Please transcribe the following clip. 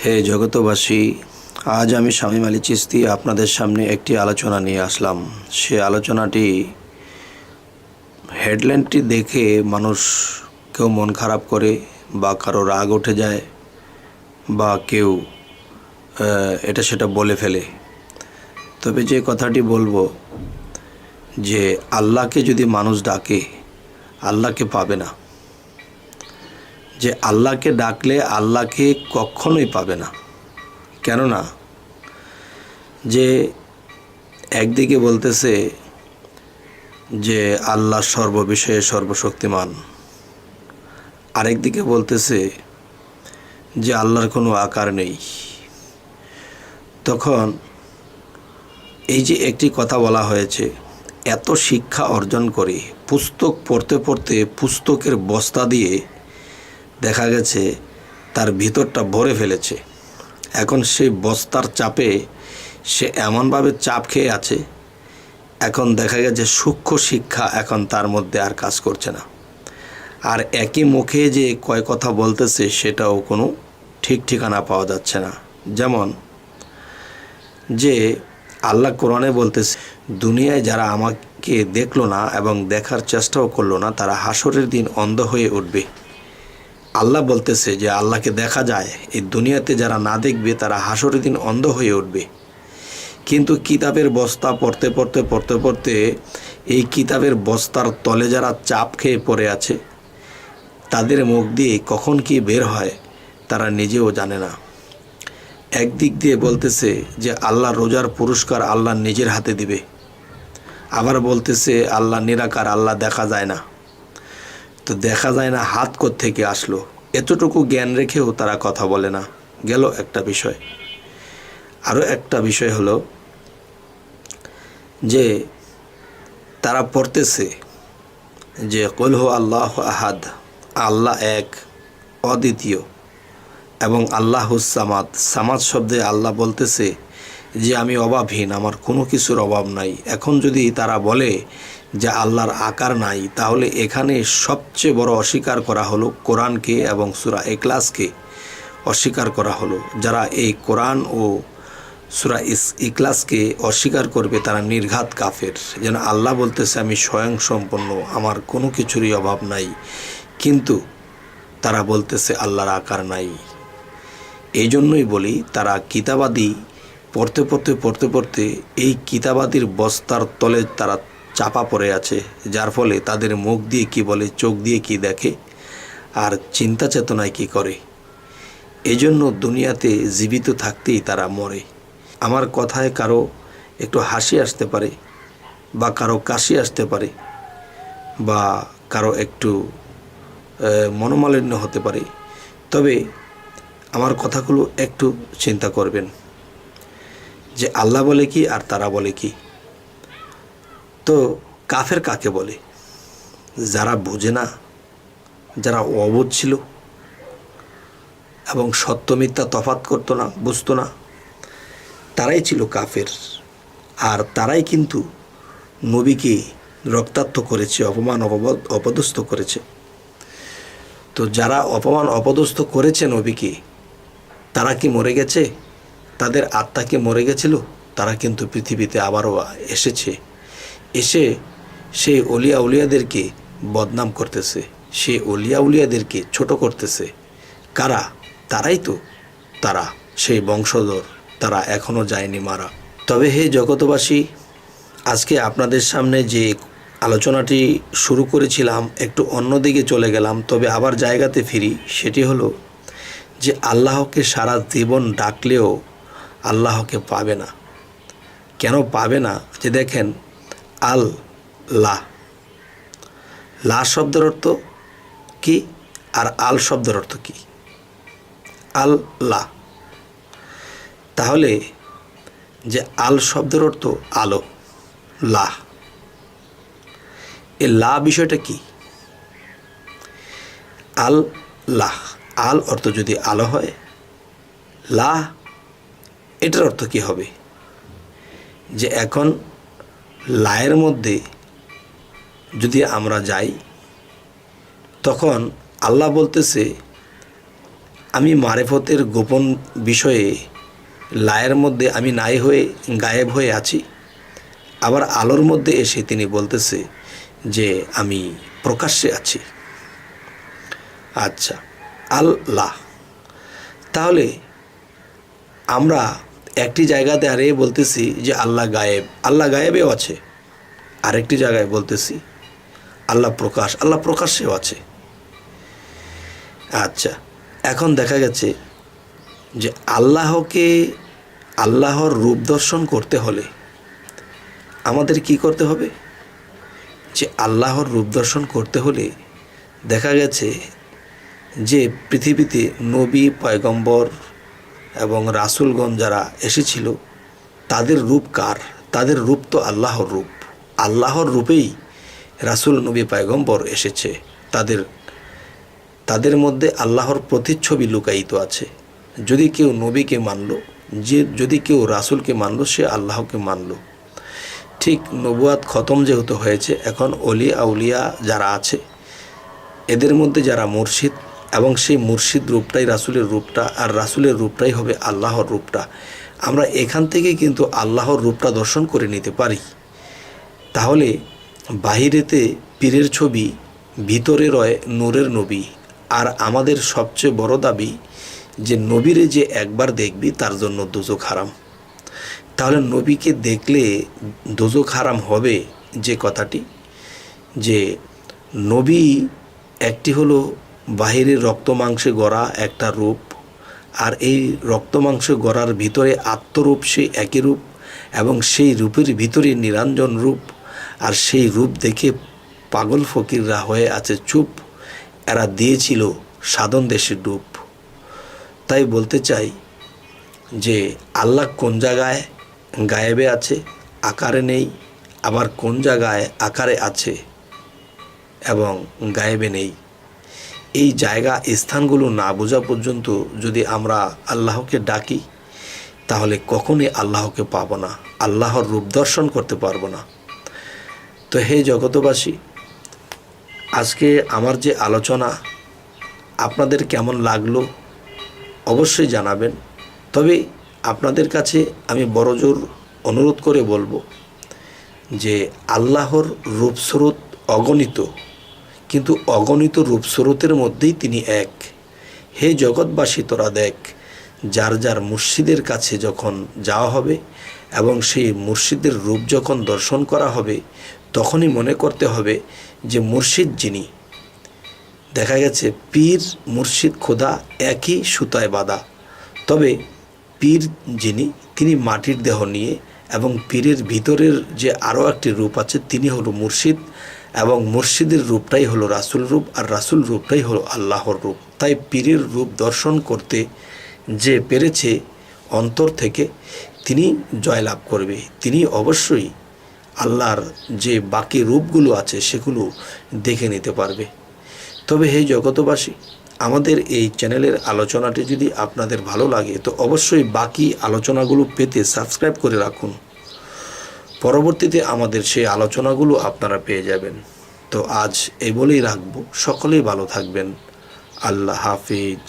হে জগতবাসী, আজ আমি শামীম আলী চিশতি আপনাদের সামনে একটি আলোচনা নিয়ে আসলাম। সে আলোচনাটি হেডলাইনটি দেখে মানুষ কেউ মন খারাপ করে বা কারো রাগ উঠে যায় বা কেউ এটা সেটা বলে ফেলে। তবে যে কথাটি বলবো যে আল্লাহকে যদি মানুষ ডাকে, আল্লাহকে পাবে না। যে আল্লাহকে ডাকলে আল্লাহকে কখনোই পাবে না। কেননা যে একদিকে বলতেছে যে আল্লাহ সর্ববিষয়ে সর্বশক্তিমান, আরেকদিকে বলতেছে যে আল্লাহর কোনো আকার নেই। তখন এই যে একটি কথা বলা হয়েছে, এত শিক্ষা অর্জন করে পুস্তক পড়তে পড়তে পুস্তকের বস্তা দিয়ে দেখা গেছে তার ভিতরটা ভরে ফেলেছে। এখন সেই বস্তার চাপে সে এমনভাবে চাপ খেয়ে আছে, এখন দেখা গেছে সূক্ষ্ম শিক্ষা এখন তার মধ্যে আর কাজ করছে না। আর একই মুখে যে কয় কথা বলতেছে সেটাও কোনো ঠিক ঠিকানা পাওয়া যাচ্ছে না। যেমন যে আল্লাহ কোরআনে বলতেছে, দুনিয়ায় যারা আমাকে দেখলো না এবং দেখার চেষ্টাও করলো না, তারা হাসরের দিন অন্ধ হয়ে উঠবে। আল্লাহ বলতেছে যে আল্লাহকে দেখা যায়, এই দুনিয়াতে যারা না দেখবে তারা হাসরের দিন অন্ধ হয়ে উঠবে। কিন্তু কিতাবের বস্তা পড়তে পড়তে পড়তে পড়তে এই কিতাবের বস্তার তলে যারা চাপ খেয়ে পড়ে আছে, তাদের মুখ দিয়ে কখন কি বের হয় তারা নিজেও জানে না। একদিক দিয়ে বলতেছে যে আল্লাহ রোজার পুরস্কার আল্লাহ নিজের হাতে দিবে, আবার বলতেছে আল্লাহ নিরাকার, আল্লাহ দেখা যায় না। তো দেখা যায় না হাত কোত্থেকে আসলো, এতটুকু জ্ঞান রেখেও তারা কথা বলে না। গেল একটা বিষয়। আরও একটা বিষয় হলো যে তারা পড়তেছে যে কুল হু আল্লাহ আহাদ, আল্লাহ এক, অদ্বিতীয়, এবং আল্লাহুস সামাদ। সামাদ শব্দে আল্লাহ বলতেছে যে আমি অভাবহীন, আমার কোনো কিছুর অভাব নাই। এখন যদি তারা বলে যে আল্লাহর আকার নাই, তাহলে এখানে সবচেয়ে বড় অস্বীকার করা হলো কোরআনকে এবং সূরা ইখলাসকে অস্বীকার করা হলো। যারা এই কোরআন ও সূরা ইখলাসকে অস্বীকার করবে তারা নির্ঘাত কাফের। যেন আল্লাহ বলতেছে আমি স্বয়ংসম্পন্ন, আমার কোনো কিছুরই অভাব নাই, কিন্তু তারা বলতেছে আল্লাহর আকার নাই। এই জন্যই বলি তারা কিতাবাদি পড়তে পড়তে পড়তে পড়তে এই কিতাবাদির বস্তার তলে তারা চাপা পড়ে আছে, যার ফলে তাদের মুখ দিয়ে কি বলে, চোখ দিয়ে কি দেখে, আর চিন্তা চেতনায় কি করে। এই জন্য দুনিয়াতে জীবিত থাকতেই তারা মরে। আমার কথায় কারো একটু হাসি আসতে পারে বা কারো কাশি আসতে পারে বা কারো একটু মনোমালিন্য হতে পারে, তবে আমার কথাগুলো একটু চিন্তা করবেন যে আল্লাহ বলে কি আর তারা বলে কি। তো কাফের কাকে বলে? যারা বোঝে না, যারা অবোধ ছিল এবং সত্য মিথ্যা তফাৎ করতো না, বুঝতো না, তারাই ছিল কাফের। আর তারাই কিন্তু নবীকে রক্তাক্ত করেছে, অপমান অপদস্থ করেছে। তো যারা অপমান অপদস্থ করেছে নবীকে, তারা কি মরে গেছে? তাদের আত্মা কি মরে গেছিল? তারা কিন্তু পৃথিবীতে আবারও এসেছে, এসে সেই অলিয়া উলিয়াদেরকে বদনাম করতেছে, সেই অলিয়া উলিয়াদেরকে ছোট করতেছে। কারা? তারাই তো, তারা সেই বংশধর, তারা এখনও যায়নি মারা। তবে হে জগতবাসী, আজকে আপনাদের সামনে যে আলোচনাটি শুরু করেছিলাম একটু অন্যদিকে চলে গেলাম, তবে আবার জায়গাতে ফিরি। সেটি হলো যে আল্লাহকে সারা জীবন ডাকলেও আল্লাহকে পাবে না। কেন পাবে না? যে দেখেন, আল্লাহ, লা শব্দের অর্থ কি আর আল শব্দের অর্থ কি? আল্লাহ। তাহলে যে আল শব্দের অর্থ আলো, লা, এ লা বিষয়টা কি? আল্লাহ, আল অর্থ যদি আলো হয়, লা এটার অর্থ কি হবে? যে এখন লায়ের মধ্যে যদি আমরা যাই, তখন আল্লাহ বলতেছে আমি মারেফতের গোপন বিষয়ে লায়ের মধ্যে আমি নাই হয়ে গায়েব হয়ে আছি, আবার আলোর মধ্যে এসে তিনি বলতেছে যে আমি প্রকাশ্যে আছি। আচ্ছা, আল্লাহ, তাহলে আমরা একটি জায়গাতে দাঁড়িয়ে বলতেছি যে আল্লাহ গায়েব, আল্লাহ গায়েবেও আছে, আরেকটি জায়গায় বলতেছি আল্লাহ প্রকাশ, আল্লাহ প্রকাশ্যেও আছে। আচ্ছা, এখন দেখা গেছে যে আল্লাহকে, আল্লাহর রূপ দর্শন করতে হলে আমাদের কি করতে হবে? যে আল্লাহর রূপ দর্শন করতে হলে দেখা গেছে যে পৃথিবীতে নবী, পয়গম্বর এবং রাসূলগণ যারা এসেছিল তাদের রূপ কার? তাদের রূপ তো আল্লাহর রূপ। আল্লাহর রূপেই রাসূল, নবী, পয়গম্বর এসেছে। তাদের মধ্যে আল্লাহর প্রতিচ্ছবি লুকায়িত আছে। যদি কেউ নবীকে মানল, যদি কেউ রাসূলকে মানল, সে আল্লাহকে মানল। ঠিক নবুয়াত খতম যেহেতু হয়েছে, এখন অলি আউলিয়া যারা আছে এদের মধ্যে যারা মুর্শিদ, এবং সেই মুর্শিদ রূপটাই রাসূলের রূপটা, আর রাসূলের রূপটাই হবে আল্লাহর রূপটা। আমরা এখান থেকে কিন্তু আল্লাহর রূপটা দর্শন করে নিতে পারি। তাহলে বাহিরেতে পীরের ছবি, ভিতরে রয় নূরের নবী। আর আমাদের সবচেয়ে বড় দাবি যে নবীরে যে একবার দেখবি তার জন্য দোজখ হারাম। তাহলে নবীকে দেখলে দোজখ হারাম হবে যে কথাটি, যে নবী একটি হলো বাহিরের রক্ত মাংসে গড়া একটা রূপ, আর এই রক্ত মাংসে গড়ার ভিতরে আত্মরূপ সেই একই রূপ, এবং সেই রূপের ভিতরে নিরঞ্জন রূপ। আর সেই রূপ দেখে পাগল ফকিররা হয়ে আছে চুপ, এরা দিয়েছিল সাধন দেশের রূপ। তাই বলতে চাই যে আল্লাহ কোন জায়গায় গায়েবে আছে, আকারে নেই, আবার কোন জায়গায় আকারে আছে এবং গায়েবে নেই। এই জায়গা স্থানগুলো না বোঝা পর্যন্ত যদি আমরা আল্লাহকে ডাকি তাহলে কখনই আল্লাহকে পাবো না, আল্লাহর রূপ দর্শন করতে পারবো না। তো হে জগতবাসী, আজকে আমার যে আলোচনা আপনাদের কেমন লাগলো অবশ্যই জানাবেন। তবে আপনাদের কাছে আমি বড়জোর অনুরোধ করে বলবো যে আল্লাহর রূপস্রোত অগণিত, কিন্তু অগণিত রূপস্রোতের মধ্যেই তিনি এক। হে জগৎবাসী, তোরা দেখ, যার যার মুর্শিদের কাছে যখন যাওয়া হবে এবং সেই মুর্শিদের রূপ যখন দর্শন করা হবে, তখনই মনে করতে হবে যে মুর্শিদ যিনি, দেখা গেছে পীর মুর্শিদ খোদা একই সুতায় বাঁধা, তবে পীর যিনি তিনি মাটির দেহ নিয়ে, এবং পীরের ভিতরের যে আরও একটি রূপ আছে তিনি হলো মুর্শিদ, এবং মুর্শিদের রূপটাই হলো রাসূল রূপ, আর রাসূল রূপটাই হলো আল্লাহর রূপ। তাই পীরের রূপ দর্শন করতে যে পেরেছে অন্তর থেকে, তিনি জয়লাভ করবে। তিনি অবশ্যই আল্লাহর যে বাকি রূপগুলো আছে সেগুলো দেখে নিতে পারবে। তবে হে জগতবাসী, আমাদের এই চ্যানেলের আলোচনাটি যদি আপনাদের ভালো লাগে তো অবশ্যই বাকি আলোচনাগুলো পেতে সাবস্ক্রাইব করে রাখুন। পরবর্তীতে আমাদের সেই আলোচনাগুলো আপনারা পেয়ে যাবেন। তো আজ এই বলেই রাখবো, সকলেই ভালো থাকবেন। আল্লাহ হাফিজ।